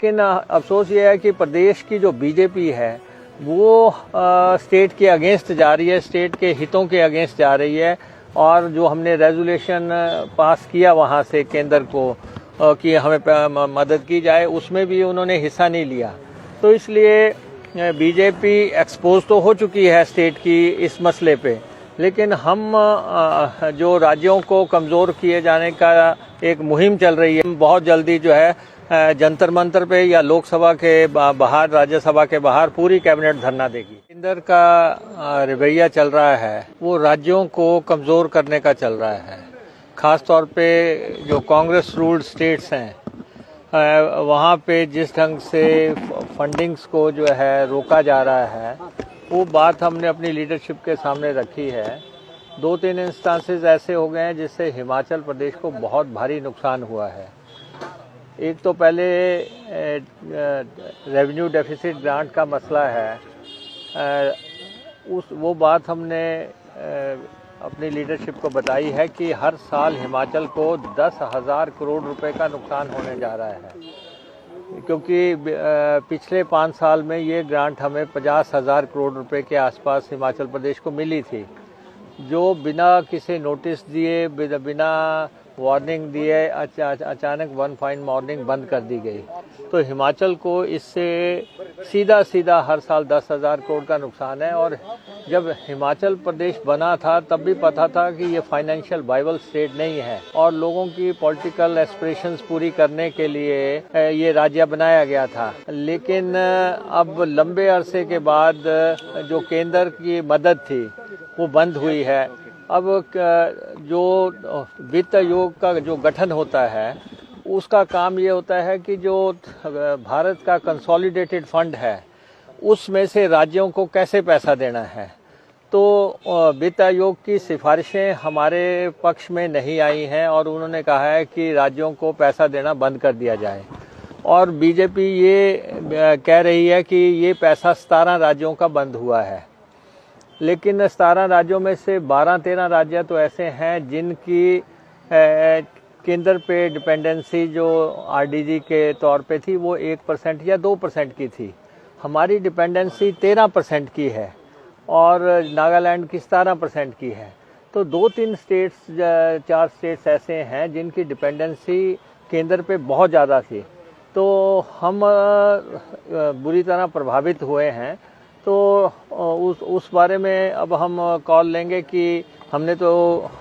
लेकिन अफसोस ये है कि प्रदेश की जो बीजेपी है वो स्टेट के अगेंस्ट जा रही है, स्टेट के हितों के अगेंस्ट जा रही है। और जो हमने रेजोल्यूशन पास किया वहाँ से केंद्र को कि हमें मदद की जाए, उसमें भी उन्होंने हिस्सा नहीं लिया। तो इसलिए बीजेपी एक्सपोज तो हो चुकी है स्टेट की इस मसले पे, लेकिन हम जो राज्यों को कमज़ोर किए जाने का एक मुहिम चल रही है, बहुत जल्दी जो है जंतर मंतर पे या लोकसभा के बाहर, राज्यसभा के बाहर पूरी कैबिनेट धरना देगी। केंद्र का रवैया चल रहा है वो राज्यों को कमज़ोर करने का चल रहा है। ख़ास तौर पे जो कांग्रेस रूल्ड स्टेट्स हैं वहाँ पे जिस ढंग से फंडिंग्स को जो है रोका जा रहा है, वो बात हमने अपनी लीडरशिप के सामने रखी है। 2-3 इंस्टांसेस ऐसे हो गए हैं जिससे हिमाचल प्रदेश को बहुत भारी नुकसान हुआ है। एक तो पहले रेवेन्यू डेफिसिट ग्रांट का मसला है, वो बात हमने अपनी लीडरशिप को बताई है कि हर साल हिमाचल को 10,000 करोड़ रुपए का नुकसान होने जा रहा है, क्योंकि पिछले 5 साल में ये ग्रांट हमें 50,000 करोड़ रुपए के आसपास हिमाचल प्रदेश को मिली थी, जो बिना किसी नोटिस दिए, बिना वार्निंग दिए अचानक वन फाइन मॉर्निंग बंद कर दी गई। तो हिमाचल को इससे सीधा हर साल 10,000 करोड़ का नुकसान है। और जब हिमाचल प्रदेश बना था तब भी पता था कि ये फाइनेंशियल वाइबल स्टेट नहीं है और लोगों की पॉलिटिकल एस्पिरेशंस पूरी करने के लिए ये राज्य बनाया गया था। लेकिन अब लंबे अरसे के बाद जो केंद्र की मदद थी वो बंद हुई है। अब जो वित्त आयोग का जो गठन होता है उसका काम ये होता है कि जो भारत का कंसोलिडेटेड फंड है उसमें से राज्यों को कैसे पैसा देना है। तो वित्त आयोग की सिफारिशें हमारे पक्ष में नहीं आई हैं और उन्होंने कहा है कि राज्यों को पैसा देना बंद कर दिया जाए। और बीजेपी ये कह रही है कि ये पैसा 17 राज्यों का बंद हुआ है, लेकिन 17 राज्यों में से 12-13 राज्य तो ऐसे हैं जिनकी केंद्र पे डिपेंडेंसी जो आरडीजी के तौर पे थी वो 1% या 2% की थी। हमारी डिपेंडेंसी 13% की है और नागालैंड की 17% की है। तो 2-3 स्टेट्स, 4 स्टेट्स ऐसे हैं जिनकी डिपेंडेंसी केंद्र पे बहुत ज़्यादा थी। तो हम बुरी तरह प्रभावित हुए हैं। तो उस बारे में अब हम कॉल लेंगे कि हमने तो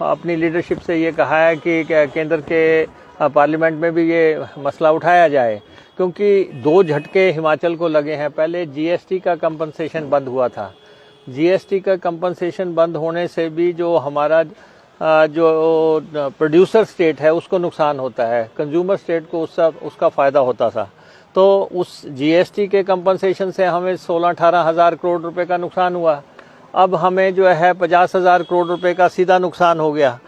अपनी लीडरशिप से ये कहा है कि केंद्र के पार्लियामेंट में भी ये मसला उठाया जाए, क्योंकि 2 झटके हिमाचल को लगे हैं। पहले जीएसटी का कंपनसेशन बंद हुआ था। जीएसटी का कंपनसेशन बंद होने से भी जो हमारा जो प्रोड्यूसर स्टेट है उसको नुकसान होता है, कंज्यूमर स्टेट को उसका फ़ायदा होता था। तो उस जीएसटी के कंपनसेशन से हमें 16-18 हज़ार करोड़ रुपए का नुकसान हुआ। अब हमें जो है 50,000 करोड़ रुपए का सीधा नुकसान हो गया।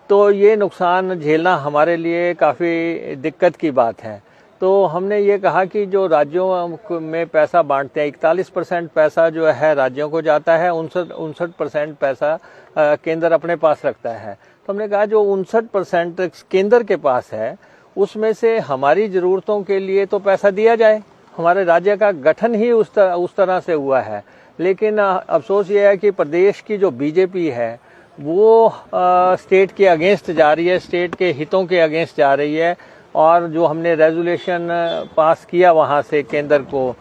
तो ये नुकसान झेलना हमारे लिए काफ़ी दिक्कत की बात है। तो हमने ये कहा कि जो राज्यों में पैसा बांटते हैं, 41% पैसा जो है राज्यों को जाता है, 59% पैसा केंद्र अपने पास रखता है। तो हमने कहा जो 59% केंद्र के पास है उसमें से हमारी ज़रूरतों के लिए तो पैसा दिया जाए। हमारे राज्य का गठन ही उस तरह से हुआ है। लेकिन अफसोस ये है कि प्रदेश की जो बीजेपी है वो स्टेट के अगेंस्ट जा रही है, स्टेट के हितों के अगेंस्ट जा रही है। और जो हमने रेजोल्यूशन पास किया वहाँ से केंद्र को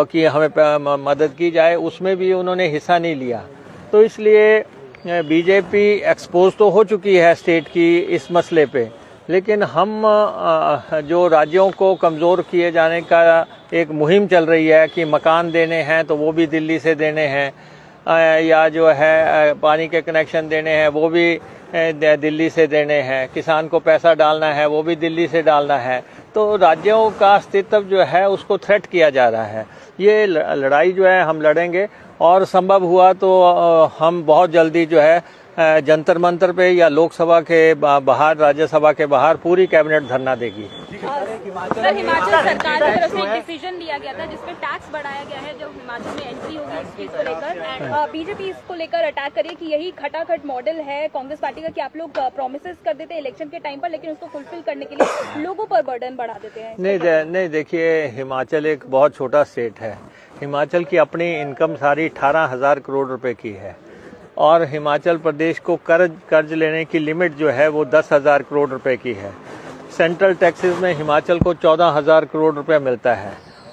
कि हमें मदद की जाए, उसमें भी उन्होंने हिस्सा नहीं लिया। तो इसलिए बीजेपी एक्सपोज तो हो चुकी है स्टेट की इस मसले पे, लेकिन हम जो राज्यों को कमज़ोर किए जाने का एक मुहिम चल रही है कि मकान देने हैं तो वो भी दिल्ली से देने हैं, या जो है पानी के कनेक्शन देने हैं वो भी दिल्ली से देने हैं, किसान को पैसा डालना है वो भी दिल्ली से डालना है। तो राज्यों का अस्तित्व जो है उसको थ्रेट किया जा रहा है। ये लड़ाई जो है हम लड़ेंगे और संभव हुआ तो हम बहुत जल्दी जो है जंतर मंतर पे या लोकसभा के बाहर, राज्यसभा के बाहर पूरी कैबिनेट धरना देगी। सर, हिमाचल सरकार की तरफ से एक डिसीजन लिया गया था जिसमें टैक्स बढ़ाया गया है जब हिमाचल में एंट्री होगी इस चीज को लेकर। बीजेपी इसको लेकर अटैक करिए कि यही खटाखट मॉडल है कांग्रेस पार्टी का कि आप लोग प्रोमिसेस कर देते हैं इलेक्शन के टाइम पर, लेकिन उसको फुलफिल करने के लिए लोगों पर बर्डन बढ़ा देते हैं। नहीं, देखिए, हिमाचल एक बहुत छोटा स्टेट है। हिमाचल की अपनी इनकम सारी 18,000 करोड़ रुपए की है और हिमाचल प्रदेश को कर्ज लेने की लिमिट जो है वो 10,000 करोड़ रुपए की है। सेंट्रल टैक्सेस में हिमाचल को 14,000 करोड़ रुपए मिलता है।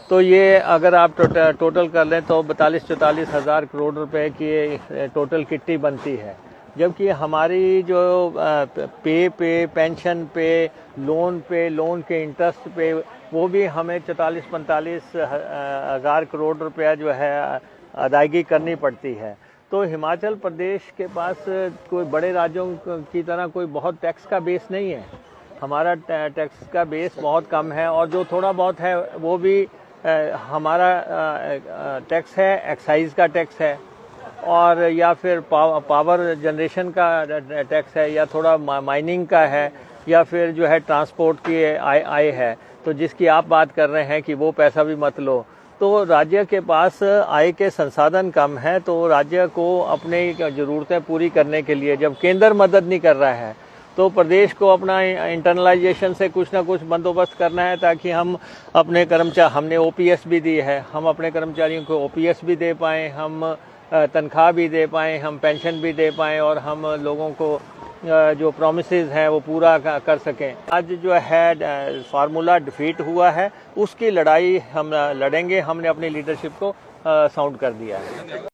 तो ये अगर आप टोटल कर लें तो 42-44 हज़ार करोड़ रुपए की टोटल किट्टी बनती है, जबकि हमारी जो पे पेंशन पे लोन के इंटरेस्ट पे वो भी हमें 44-45 हज़ार करोड़ रुपया जो है अदायगी करनी पड़ती है। तो हिमाचल प्रदेश के पास कोई बड़े राज्यों की तरह कोई बहुत टैक्स का बेस नहीं है। हमारा टैक्स का बेस बहुत कम है और जो थोड़ा बहुत है वो भी हमारा टैक्स है, एक्साइज का टैक्स है और या फिर पावर जनरेशन का टैक्स है या थोड़ा माइनिंग का है या फिर जो है ट्रांसपोर्ट की आय है। तो जिसकी आप बात कर रहे हैं कि वो पैसा भी मत लो, तो राज्य के पास आय के संसाधन कम है। तो राज्य को अपनी ज़रूरतें पूरी करने के लिए जब केंद्र मदद नहीं कर रहा है तो प्रदेश को अपना इंटरनलाइजेशन से कुछ ना कुछ बंदोबस्त करना है ताकि हम अपने हमने ओपीएस भी दी है, हम अपने कर्मचारियों को ओपीएस भी दे पाएँ, हम तनख्वाह भी दे पाएँ, हम पेंशन भी दे पाएँ और हम लोगों को जो प्रॉमिसेस हैं वो पूरा कर सकें। आज जो है फार्मूला डिफीट हुआ है, उसकी लड़ाई हम लड़ेंगे। हमने अपनी लीडरशिप को साउंड कर दिया है।